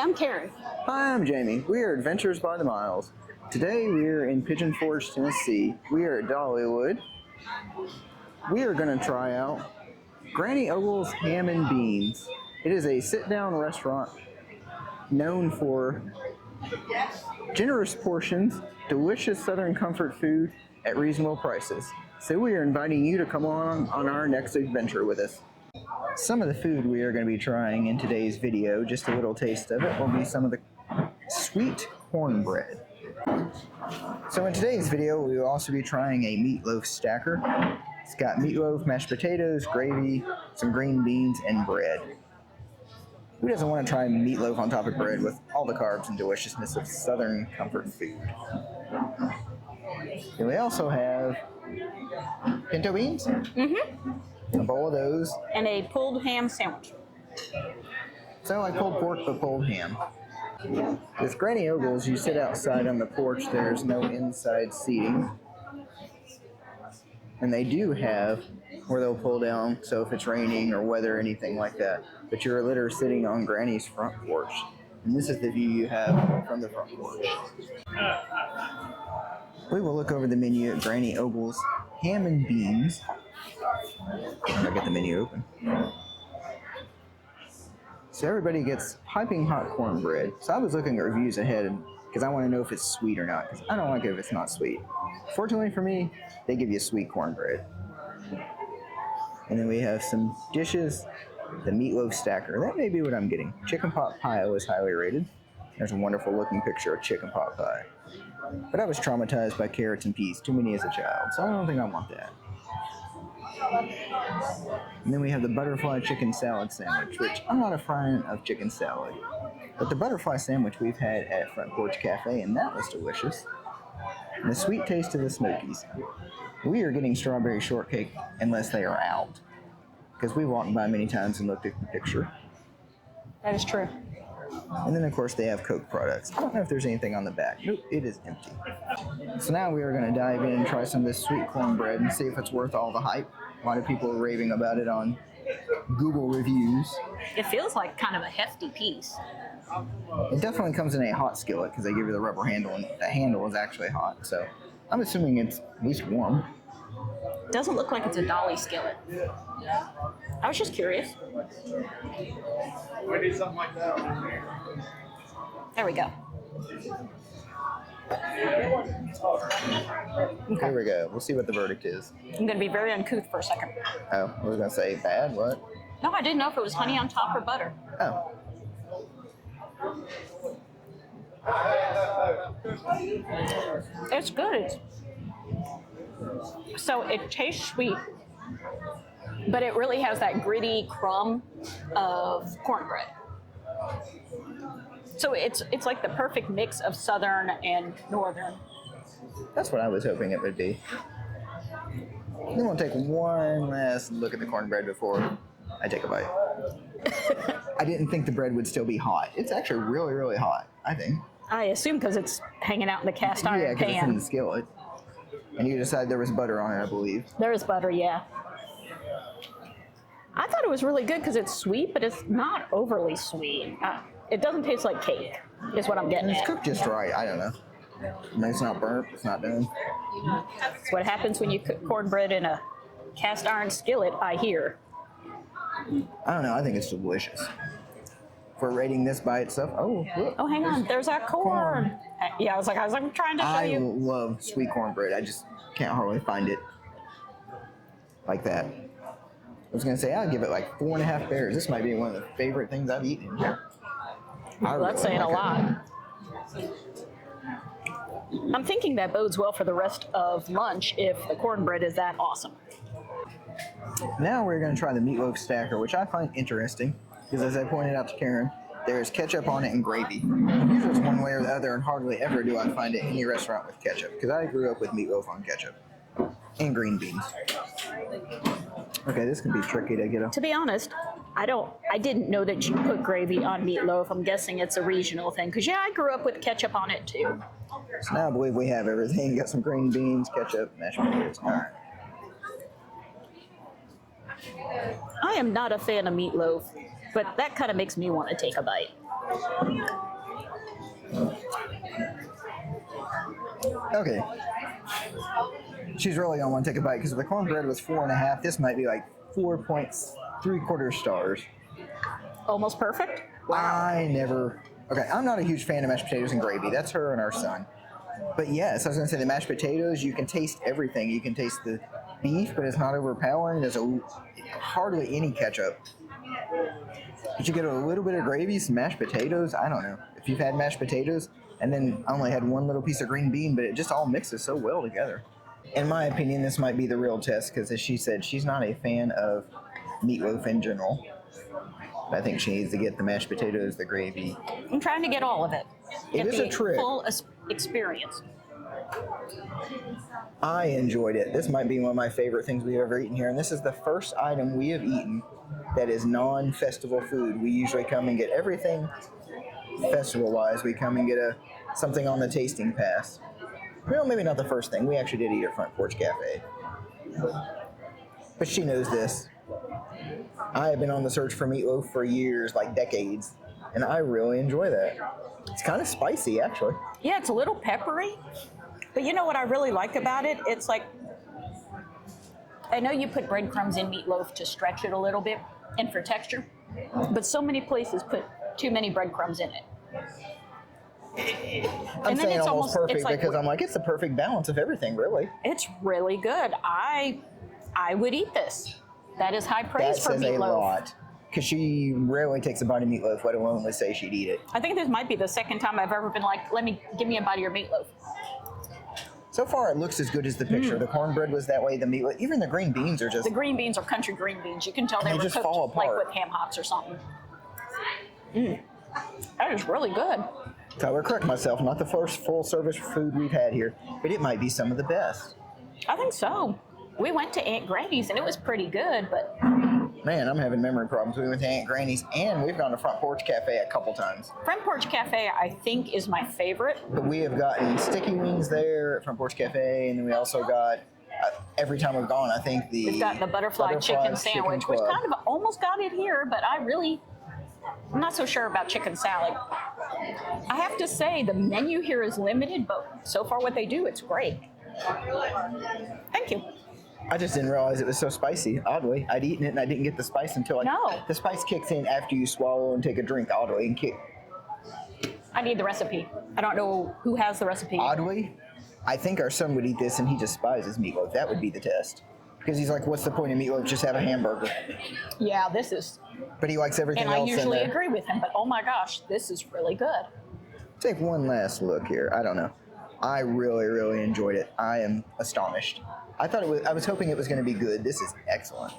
I'm Karen. Hi, I'm Jamie. We are Adventures by the Miles. Today we are in Pigeon Forge, Tennessee. We are at Dollywood. We are going to try out Granny Ogle's Ham and Beans. It is a sit-down restaurant known for generous portions, delicious Southern comfort food at reasonable prices. So we are inviting you to come on our next adventure with us. Some of the food we are going to be trying in today's video, just a little taste of it, will be some of the sweet cornbread. So in today's video, we will also be trying a meatloaf stacker. It's got meatloaf, mashed potatoes, gravy, some green beans, and bread. Who doesn't want to try meatloaf on top of bread with all the carbs and deliciousness of Southern comfort food? And we also have pinto beans. A bowl of those. And a pulled ham sandwich. Sound like pulled pork, but pulled ham. With Granny Ogle's, you sit outside on the porch. There's no inside seating. And they do have where they'll pull down, so if it's raining or weather or anything like that. But you're literally sitting on Granny's front porch. And this is the view you have from the front porch. We will look over the menu at Granny Ogle's Ham and Beans. I'll get the menu open. So everybody gets piping hot cornbread. So I was looking at reviews ahead because I want to know if it's sweet or not, because I don't like it if it's not sweet. Fortunately for me, they give you sweet cornbread. And then we have some dishes. The meatloaf stacker. That may be what I'm getting. Chicken pot pie was highly rated. There's a wonderful looking picture of chicken pot pie. But I was traumatized by carrots and peas, too many as a child, so I don't think I want that. And then we have the butterfly chicken salad sandwich, which I'm not a fan of chicken salad. But the butterfly sandwich we've had at Front Porch Cafe, and that was delicious. And the sweet taste of the Smokies. We are getting strawberry shortcake unless they are out, because we walked by many times and looked at the picture. That is true. And then, of course, they have Coke products. I don't know if there's anything on the back. Nope, it is empty. So now we are going to dive in and try some of this sweet cornbread and see if it's worth all the hype. A lot of people are raving about it on Google reviews. It feels like kind of a hefty piece. It definitely comes in a hot skillet because they give you the rubber handle, and the handle is actually hot. So I'm assuming it's at least warm. It doesn't look like it's a dolly skillet. I was just curious. We need something like that. There we go. There we go. We'll see what the verdict is. I'm going to be very uncouth for a second. Oh, I was going to say bad, what? No, I didn't know if it was honey on top or butter. Oh. It's good. So it tastes sweet, but it really has that gritty crumb of cornbread. So it's like the perfect mix of Southern and Northern. That's what I was hoping it would be. Then we'll take one last look at the cornbread before I take a bite. I didn't think the bread would still be hot. It's actually really, really hot, I think. I assume because it's hanging out in the cast iron Yeah, because it's in pan. the skillet. And you decided there was butter on it, I believe. There is butter, yeah. I thought it was really good because it's sweet, but it's not overly sweet. It doesn't taste like cake, is what I'm getting And it's at. cooked just right. I don't know. I mean, it's not burnt. It's not done. That's what happens when you cook cornbread in a cast iron skillet, I hear. I don't know. I think it's delicious. For rating this by itself, oh, look. Oh, hang on. There's our corn. Yeah, I was like trying to show I you. love sweet cornbread. I just can't hardly find it like that. I was going to say, I'd give it like 4.5 bears. This might be one of the favorite things I've eaten here. Well, that's saying a lot. I'm thinking that bodes well for the rest of lunch if the cornbread is that awesome. Now we're going to try the meatloaf stacker, which I find interesting because, as I pointed out to Karen, there's ketchup on it and gravy. Usually it's one way or the other, and hardly ever do I find it in any restaurant with ketchup because I grew up with meatloaf on ketchup and green beans. Okay, this can be tricky to get a... To be honest, I didn't know that you put gravy on meatloaf. I'm guessing it's a regional thing because, yeah, I grew up with ketchup on it too. So now I believe we have everything. Got some green beans, ketchup, mashed potatoes. All right. I am not a fan of meatloaf, but that kind of makes me want to take a bite. Okay. She's really gonna want to take a bite because if the cornbread was 4.5, this might be like 4.75 stars. Almost perfect. Okay, I'm not a huge fan of mashed potatoes and gravy. That's her and our son. But yes, I was gonna say the mashed potatoes, you can taste everything. You can taste the beef, but it's not overpowering. There's hardly any ketchup. But you get a little bit of gravy, some mashed potatoes. I don't know. If you've had mashed potatoes, and then I only had one little piece of green bean, but it just all mixes so well together. In my opinion, this might be the real test because, as she said, she's not a fan of meatloaf in general. But I think she needs to get the mashed potatoes, the gravy. I'm trying to get all of it. It is a trick. Full experience. I enjoyed it. This might be one of my favorite things we've ever eaten here, and this is the first item we have eaten that is non-festival food. We usually come and get everything festival-wise. We come and get something on the tasting pass. Well, maybe not the first thing. We actually did eat at Front Porch Cafe. But she knows this. I have been on the search for meatloaf for years, like decades, and I really enjoy that. It's kind of spicy, actually. Yeah, it's a little peppery. But you know what I really like about it? It's like, I know you put breadcrumbs in meatloaf to stretch it a little bit and for texture, but so many places put too many breadcrumbs in it. I'm saying almost perfect because I'm like, it's the perfect balance of everything, really. It's really good. I would eat this. That is high praise for meatloaf. That says a lot. Because she rarely takes a bite of meatloaf, let alone say she'd eat it. I think this might be the second time I've ever been like, give me a bite of your meatloaf. So far, it looks as good as the picture. The cornbread was that way. The meatloaf, even the green beans are just... The green beans are country green beans. You can tell they were just cooked fall like apart. with ham hocks or something. That is really good. So I would correct myself, not the first full-service food we've had here, but it might be some of the best. I think so. We went to Aunt Granny's and it was pretty good, but... Man, I'm having memory problems. We went to Aunt Granny's and we've gone to Front Porch Cafe a couple times. Front Porch Cafe, I think, is my favorite. But we have gotten sticky wings there at Front Porch Cafe, and then we also got, every time we've gone, I think We've got the butterfly chicken sandwich, which kind of almost got it here, but I'm not so sure about chicken salad. I have to say, the menu here is limited, but so far what they do, it's great. Thank you. I just didn't realize it was so spicy, oddly. I'd eaten it and I didn't get the spice until the spice kicks in after you swallow and take a drink, oddly, and kick. I need the recipe. I don't know who has the recipe. Oddly, I think our son would eat this and he despises meatloaf. That would be the test. Because he's like, what's the point of meatloaf? Just have a hamburger. Yeah, this is... But he likes everything else in there. And I usually agree with him, but oh my gosh, this is really good. Take one last look here. I don't know. I really, really enjoyed it. I am astonished. I was hoping it was going to be good. This is excellent.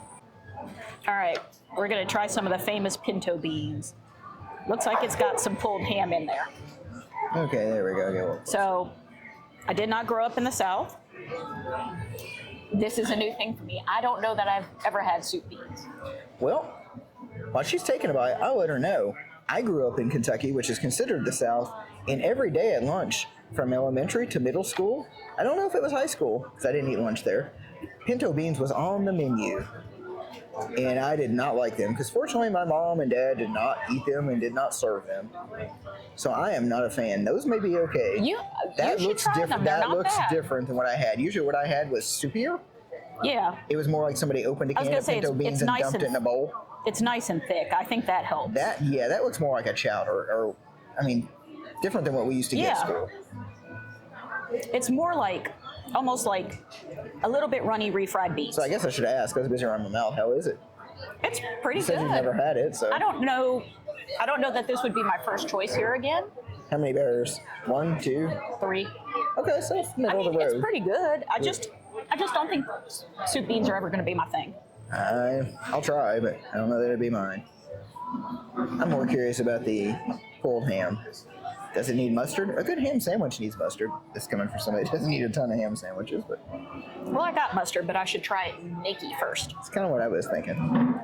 All right, we're going to try some of the famous pinto beans. Looks like it's got some pulled ham in there. Okay, there we go. So, I did not grow up in the South. This is a new thing for me. I don't know that I've ever had soup beans. Well, while she's taking a bite, I'll let her know. I grew up in Kentucky, which is considered the South, and every day at lunch, from elementary to middle school, I don't know if it was high school, because I didn't eat lunch there, pinto beans was on the menu. And I did not like them, because fortunately my mom and dad did not eat them and did not serve them. So I am not a fan. Those may be okay. That looks different. That looks different than what I had. Usually what I had was soupier. Yeah. It was more like somebody opened a can of pinto beans and dumped it in a bowl. It's nice and thick. I think that helps. That looks more like a chowder, different than what we used to get at school. It's more like, almost like a little bit runny refried beans. So I guess I should ask. I was busy around my mouth. How is it? It's pretty good. You said you've never had it, so. I don't know that this would be my first choice here again. How many bears? 1, 2? 3. Okay, so it's middle of the road. It's pretty good. I just don't think soup beans are ever going to be my thing. I'll try, but I don't know that it'd be mine. I'm more curious about the pulled ham. Does it need mustard? A good ham sandwich needs mustard. This is coming from somebody that doesn't need a ton of ham sandwiches, but... Well, I got mustard, but I should try it naked first. That's kind of what I was thinking.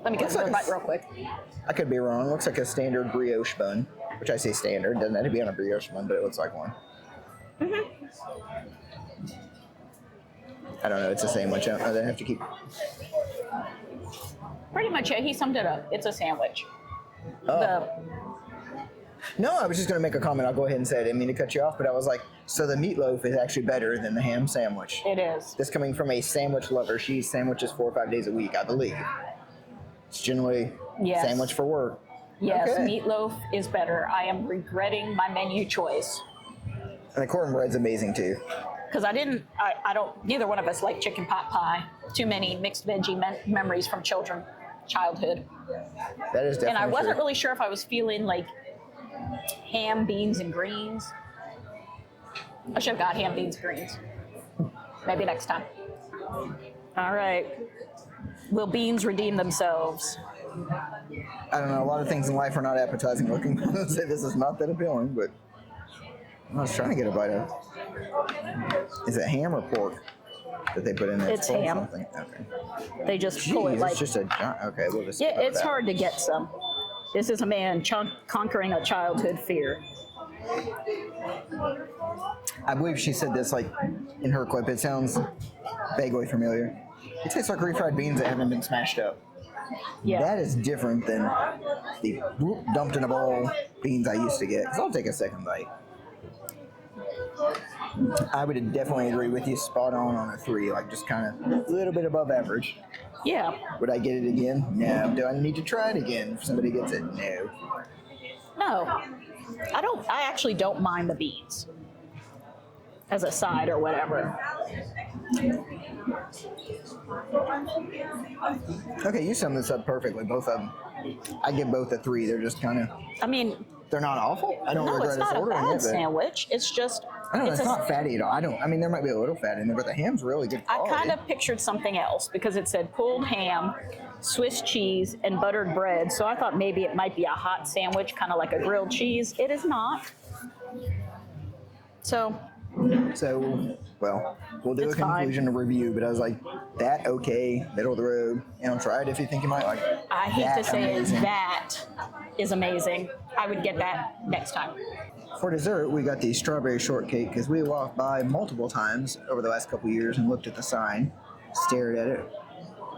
Let me get another bite real quick. I could be wrong. Looks like a standard brioche bun, which I say standard. Doesn't have to be on a brioche bun, but it looks like one. Mm-hmm. I don't know. It's a sandwich. I have to keep... Pretty much, yeah. He summed it up. It's a sandwich. The No, I was just going to make a comment. I'll go ahead and say it. I didn't mean to cut you off, but I was like, so the meatloaf is actually better than the ham sandwich. it is. This coming from a sandwich lover. She eats sandwiches 4 or 5 days a week, I believe. It's generally Yes. sandwich for work. Yes, Okay. meatloaf is better. I am regretting my menu choice And the cornbread's amazing too. because I don't. Neither one of us like chicken pot pie. Too many mixed veggie memories from childhood. That is definitely And I wasn't true. really sure if I was feeling like ham, beans, and greens. I should have got ham, beans, greens. Maybe next time. All right. Will beans redeem themselves? I don't know. A lot of things in life are not appetizing looking. I would say this is not that appealing, but I was trying to get a bite of. Is it ham or pork that they put in there? It's full of ham. something? Okay. They just pull it Jeez, like. it's just a giant. Okay, we'll just. Yeah, skip over it's that. hard to get some. This is a man conquering a childhood fear. I believe she said this like in her clip. It sounds vaguely familiar. It tastes like refried beans that haven't been smashed up. Yeah. That is different than the whoop, dumped in a bowl beans I used to get. So I'll take a second bite. I would definitely agree with you. Spot on a 3, like just kind of a little bit above average. Yeah. Would I get it again? No. Do I need to try it again if somebody gets it? No. No. I don't. I actually don't mind the beans as a side or whatever. Okay, you summed this up perfectly. Both of them. I give both a 3. They're just kind of. I mean, They're not awful. I don't no, regret it's not us a ordering bad it. But sandwich. It's just. I don't know. It's a- not fatty at all. I mean, there might be a little fat in there, but the ham's really good I quality. kind of pictured something else because it said pulled ham, Swiss cheese, and buttered bread. So I thought maybe it might be a hot sandwich, kind of like a grilled cheese. It is not. So, So, well, we'll do It's a fine. conclusion to review, but I was like, that okay, middle of the road, and try it if you think you might like it. I hate That to say amazing. it, that is amazing. I would get that next time. For dessert, we got the strawberry shortcake because we walked by multiple times over the last couple years and looked at the sign, stared at it,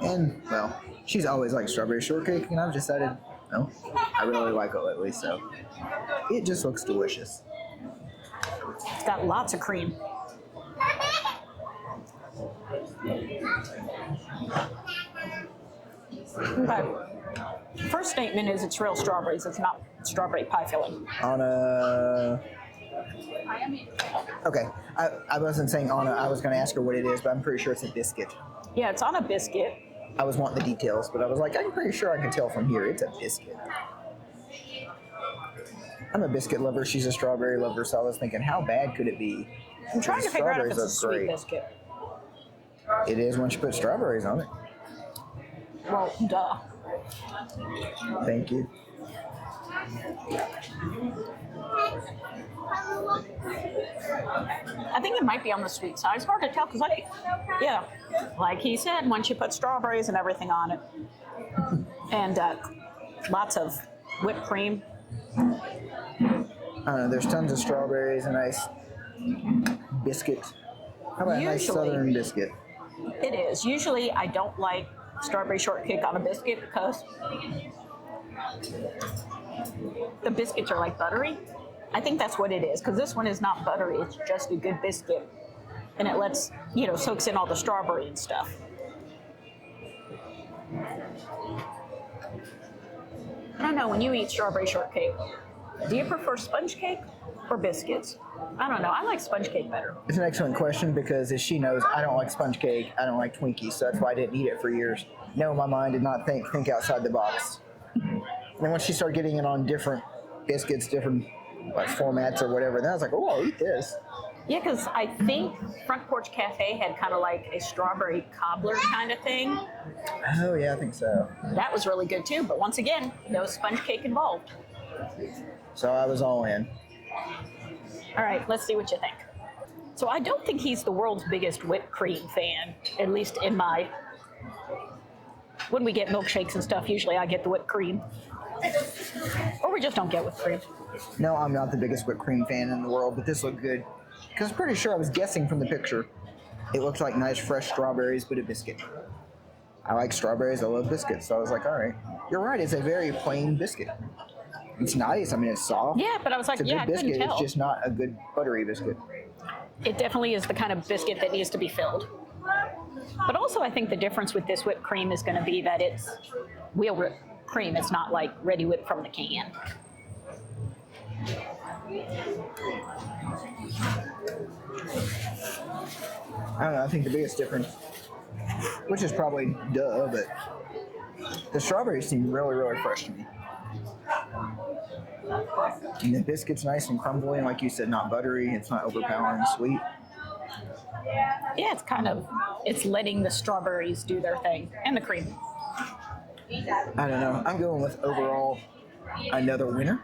and, well, she's always liked strawberry shortcake, and I've decided, no, I really like it lately, so it just looks delicious. It's got lots of cream. Okay. First statement is it's real strawberries. It's not strawberry pie filling. On a... Okay, I wasn't saying on a, I was going to ask her what it is, but I'm pretty sure it's a biscuit. Yeah, it's on a biscuit. I was wanting the details, but I was like, I'm pretty sure I can tell from here. It's a biscuit. I'm a biscuit lover. She's a strawberry lover, so I was thinking, how bad could it be? I'm trying to figure out if it's a Strawberries sweet look biscuit. It is once you put strawberries on it. Well, duh. Thank you. I think it might be on the sweet side. It's hard to tell because, yeah, like he said, once you put strawberries and everything on it, and lots of whipped cream. I don't know. There's tons of strawberries, a nice biscuit. How about a nice Usually- southern biscuit? It is. Usually, I don't like strawberry shortcake on a biscuit because the biscuits are like buttery. I think that's what it is because this one is not buttery. It's just a good biscuit, and it lets soaks in all the strawberry and stuff. I don't know. When you eat strawberry shortcake, do you prefer sponge cake or biscuits? I don't know. I like sponge cake better. It's an excellent question because, as she knows, I don't like sponge cake. I don't like Twinkies, so that's why I didn't eat it for years. No, my mind did not think outside the box. And then once she started getting it on different biscuits, different like formats or whatever, then I was like, oh, I'll eat this. Yeah, because I think Front Porch Cafe had kind of like a strawberry cobbler kind of thing. Oh yeah, I think so. That was really good too. But once again, no sponge cake involved. So I was all in. All right, let's see what you think. So I don't think he's the world's biggest whipped cream fan, at least in my... When we get milkshakes and stuff, usually I get the whipped cream. Or we just don't get whipped cream. No, I'm not the biggest whipped cream fan in the world, but this looked good. Because I'm pretty sure I was guessing from the picture, it looked like nice fresh strawberries, but a biscuit. I like strawberries. I love biscuits. So I was like, all right. You're right. It's a very plain biscuit. It's nice. I mean, it's soft. Yeah, but I was like, It's a yeah, I good couldn't biscuit. tell. It's just not a good buttery biscuit. It definitely is the kind of biscuit that needs to be filled. But also, I think the difference with this whipped cream is going to be that it's wheel whipped cream. It's not like ready whipped from the can. I don't know. I think the biggest difference, which is probably duh, but the strawberries seem really, really fresh to me. And the biscuit's nice and crumbly, and like you said, not buttery. It's not overpowering sweet. Yeah, it's letting the strawberries do their thing and the cream. I don't know. I'm going with overall another winner.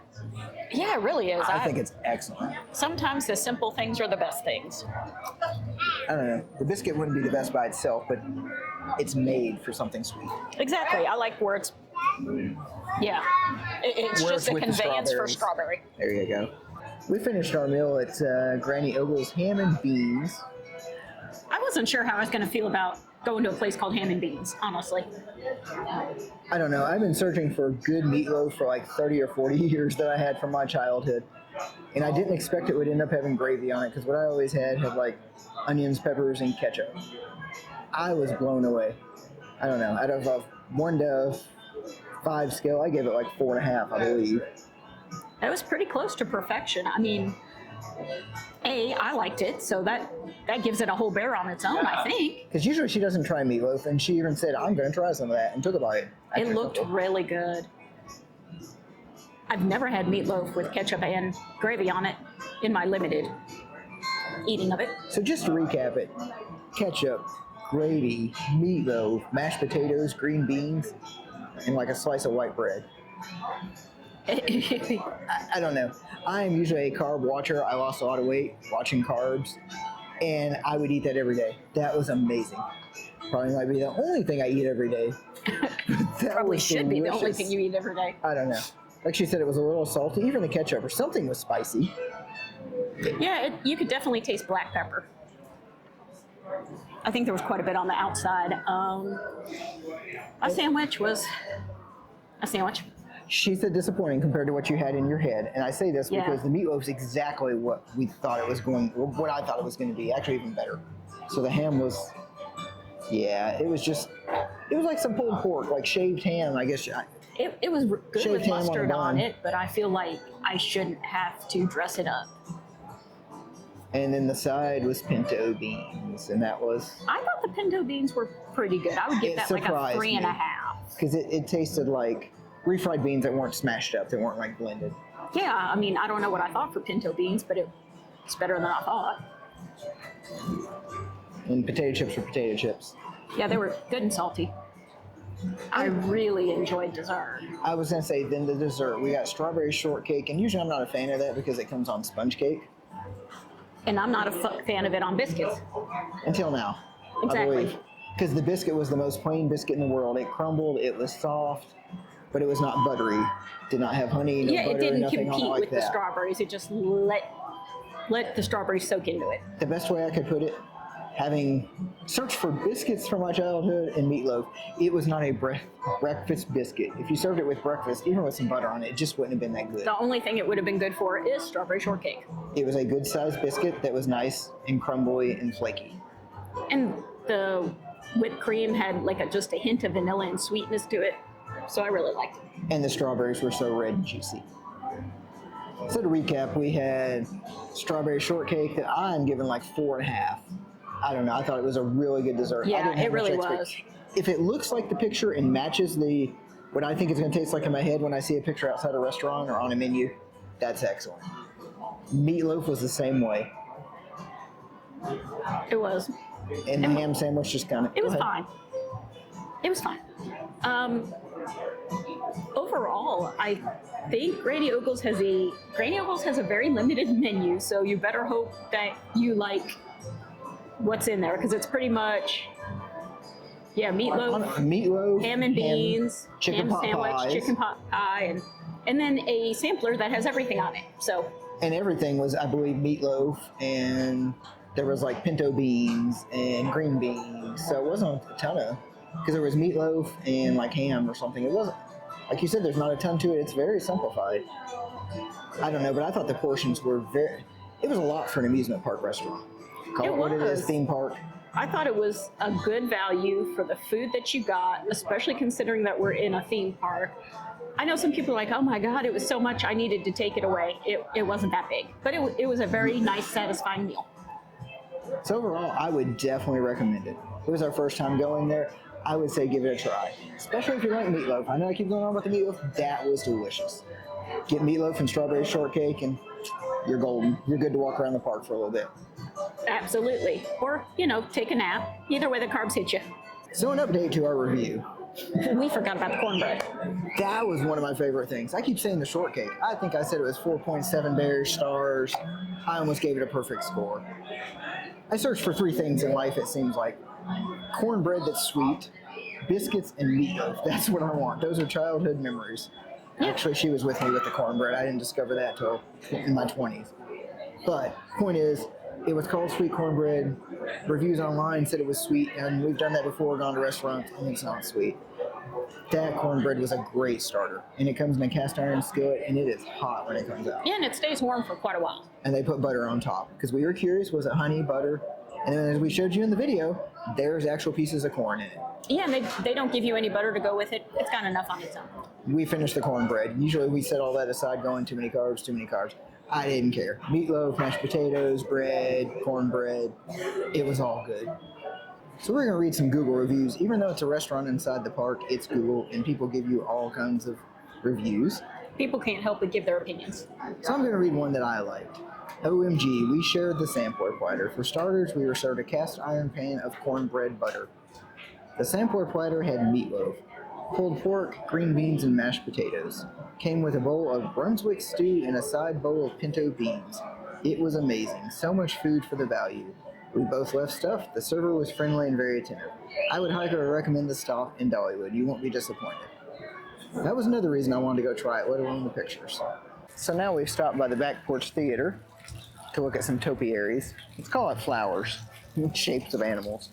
Yeah, it really is. I think it's excellent. Sometimes the simple things are the best things. I don't know. The biscuit wouldn't be the best by itself, but it's made for something sweet. Exactly. I like where it's, yeah, it's Where just it's a with the conveyance for strawberries. strawberry. There you go. We finished our meal at Granny Ogle's Ham and Beans. I wasn't sure how I was going to feel about going to a place called Ham and Beans, honestly. I don't know. I've been searching for good meatloaf for like 30 or 40 years that I had from my childhood. And I didn't expect it would end up having gravy on it because what I always had like onions, peppers, and ketchup. I was blown away. I don't know. Out of a 1 to 5 scale, I gave it like 4.5, I believe. It was pretty close to perfection. I mean, I liked it, so that gives it a whole bear on its own, I think. Because usually she doesn't try meatloaf, and she even said, I'm going to try some of that, and took a bite. It looked really good. I've never had meatloaf with ketchup and gravy on it in my limited eating of it. So just to recap it, ketchup, gravy, meatloaf, mashed potatoes, green beans, and like a slice of white bread. I don't know. I am usually a carb watcher. I lost a lot of weight watching carbs, and I would eat that every day. That was amazing. Probably might be the only thing I eat every day. That Probably was should be the only delicious. thing you eat every day. I don't know. Like she said, it was a little salty. Even the ketchup or something was spicy. Yeah, you could definitely taste black pepper. I think there was quite a bit on the outside. A sandwich was a sandwich. She said disappointing compared to what you had in your head, and I say this Yeah. because the meatloaf's exactly what we thought it was going, what I thought it was going to be. Actually, even better. So the ham was, yeah, it was like some pulled pork, like shaved ham. I guess It was good Shaved with ham on a mustard on bun. it, but I feel like I shouldn't have to dress it up. And then the side was pinto beans, and that was I thought the pinto beans were pretty good. I would give It that like a surprised 3.5. me. because it tasted like refried beans that weren't smashed up, they weren't like blended. Yeah, I mean, I don't know what I thought for pinto beans, but it's better than I thought. And potato chips were potato chips. Yeah, they were good and salty. I really enjoyed dessert. I was gonna say then the dessert. We got strawberry shortcake, and usually I'm not a fan of that because it comes on sponge cake. And I'm not a fan of it on biscuits. Until now, I Exactly. believe. Because the biscuit was the most plain biscuit in the world. It crumbled, it was soft, but it was not buttery. Did not have honey, no Yeah, butter, it didn't nothing on it compete like with the that. strawberries. It just let the strawberries soak into it. The best way I could put it, having searched for biscuits from my childhood and meatloaf, it was not a breakfast biscuit. If you served it with breakfast, even with some butter on it, it just wouldn't have been that good. The only thing it would have been good for is strawberry shortcake. It was a good sized biscuit that was nice and crumbly and flaky. And the whipped cream had like just a hint of vanilla and sweetness to it. So I really liked it. And the strawberries were so red and juicy. So to recap, we had strawberry shortcake that I'm giving like 4.5. I don't know. I thought it was a really good dessert. I Yeah, didn't have it really much was. If it looks like the picture and matches what I think it's going to taste like in my head when I see a picture outside a restaurant or on a menu, that's excellent. Meatloaf was the same way. It was. And the ham sandwich just kind of... It was fine. It was fine. Overall, I think Granny Ogle's has a very limited menu, so you better hope that you like what's in there because it's pretty much meatloaf, ham and beans, chicken ham pot sandwich, pies. chicken pot pie, and then a sampler that has everything on it. So And everything was, I believe, meatloaf, and there was like pinto beans and green beans. So it wasn't a ton of because there was meatloaf and like ham or something. It wasn't, like you said, there's not a ton to it. It's very simplified. I don't know, but I thought the portions were it was a lot for an amusement park restaurant. Call it what it is, theme park. I thought it was a good value for the food that you got, especially considering that we're in a theme park. I know some people are like, oh my God, it was so much, I needed to take it away. It wasn't that big, but it was a very nice, satisfying meal. So overall, I would definitely recommend it. It was our first time going there. I would say give it a try, especially if you like meatloaf. I know I keep going on about the meatloaf. That was delicious. Get meatloaf and strawberry shortcake and you're golden. You're good to walk around the park for a little bit. Absolutely. Or, take a nap. Either way, the carbs hit you. So an update to our review. We forgot about the cornbread. That was one of my favorite things. I keep saying the shortcake. I think I said it was 4.7 bearish stars. I almost gave it a perfect score. I searched for 3 things in life, it seems like. Cornbread that's sweet, biscuits, and meatloaf. That's what I want. Those are childhood memories. Yeah. Actually, she was with me with the cornbread. I didn't discover that till in my 20s. But point is, it was called sweet cornbread. Reviews online said it was sweet, and we've done that before, gone to restaurants, and it's not sweet. That cornbread was a great starter, and it comes in a cast iron skillet, and it is hot when it comes out. Yeah, and it stays warm for quite a while. And they put butter on top, because we were curious, was it honey, butter? And then as we showed you in the video, there's actual pieces of corn in it. Yeah, and they don't give you any butter to go with it. It's got enough on its own. We finished the cornbread. Usually we set all that aside going too many carbs, too many carbs. I didn't care. Meatloaf, mashed potatoes, bread, cornbread. It was all good. So we're going to read some Google reviews. Even though it's a restaurant inside the park, it's Google, and people give you all kinds of reviews. People can't help but give their opinions. So I'm going to read one that I liked. OMG, we shared the sampler platter. For starters, we were served a cast iron pan of cornbread butter. The sampler platter had meatloaf, pulled pork, green beans, and mashed potatoes. Came with a bowl of Brunswick stew and a side bowl of pinto beans. It was amazing. So much food for the value. We both left stuffed. The server was friendly and very attentive. I would highly recommend the stop in Dollywood. You won't be disappointed. That was another reason I wanted to go try it, let alone the pictures. So now we've stopped by the Back Porch Theater to look at some topiaries. Let's call it flowers, shapes of animals.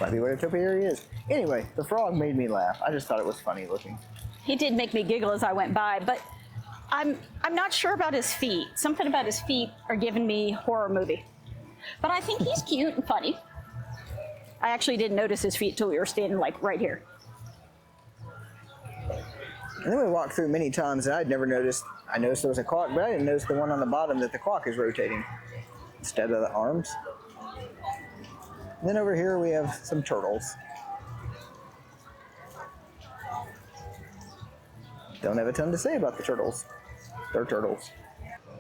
Might be what a topiary is. Anyway, the frog made me laugh. I just thought it was funny looking. He did make me giggle as I went by, but I'm not sure about his feet. Something about his feet are giving me horror movie. But I think he's cute and funny. I actually didn't notice his feet till we were standing like right here. And then we walked through many times and I'd never noticed. I noticed there was a clock, but I didn't notice the one on the bottom that the clock is rotating instead of the arms. And then over here we have some turtles. Don't have a ton to say about the turtles. They're turtles.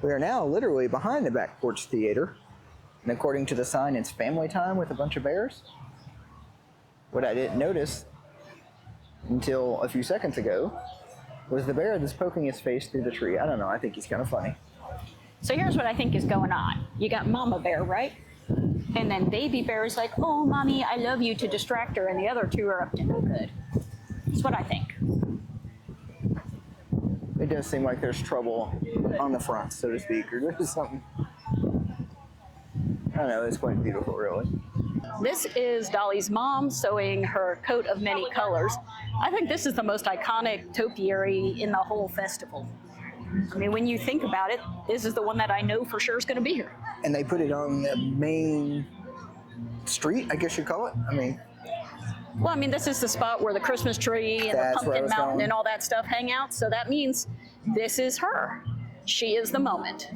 We are now literally behind the Back Porch Theater. And according to the sign, it's family time with a bunch of bears. What I didn't notice until a few seconds ago was the bear that's poking his face through the tree. I don't know, I think he's kind of funny. So here's what I think is going on. You got Mama Bear, right? And then Baby Bear is like, oh, Mommy, I love you, to distract her, and the other two are up to no good. That's what I think. It does seem like there's trouble on the front, so to speak, or there's something. I don't know, it's quite beautiful, really. This is Dolly's mom sewing her coat of many colors. I think this is the most iconic topiary in the whole festival. I mean, when you think about it, this is the one that I know for sure is going to be here. And they put it on the main street, I guess you'd call it. Well, this is the spot where the Christmas tree and the pumpkin mountain and all that stuff hang out. So that means this is her. She is the moment.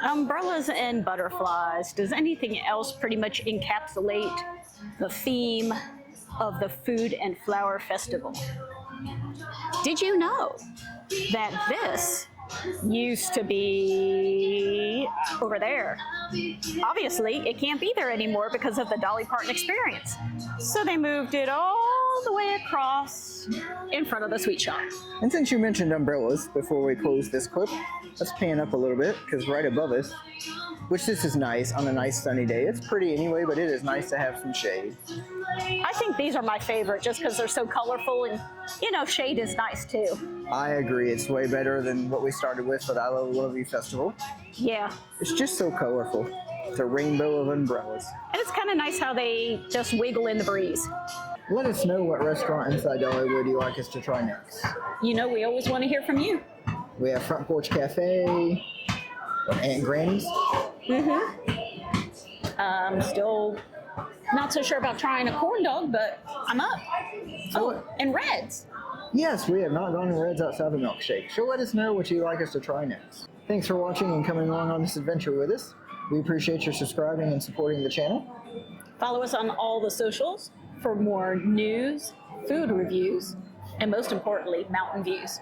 Umbrellas and butterflies. Does anything else pretty much encapsulate the theme of the Food and Flower Festival? Did you know that this used to be over there? Obviously, it can't be there anymore because of the Dolly Parton experience. So they moved it all the way across in front of the sweet shop. And since you mentioned umbrellas before we close this clip, let's pan up a little bit, because right above us, which this is nice on a nice sunny day. It's pretty anyway, but it is nice to have some shade. I think these are my favorite just because they're so colorful, and shade is nice too. I agree. It's way better than what we started with for the I Love You Festival. Yeah. It's just so colorful. It's a rainbow of umbrellas. And it's kind of nice how they just wiggle in the breeze. Let us know what restaurant inside Dollywood you like us to try next. You know, we always want to hear from you. We have Front Porch Cafe, Aunt Granny's. Still not so sure about trying a corn dog, but I'm up. Oh, and Reds. Yes, we have not gone to Reds outside the milkshake. So let us know what you'd like us to try next. Thanks for watching and coming along on this adventure with us. We appreciate your subscribing and supporting the channel. Follow us on all the socials for more news, food reviews, and most importantly, mountain views.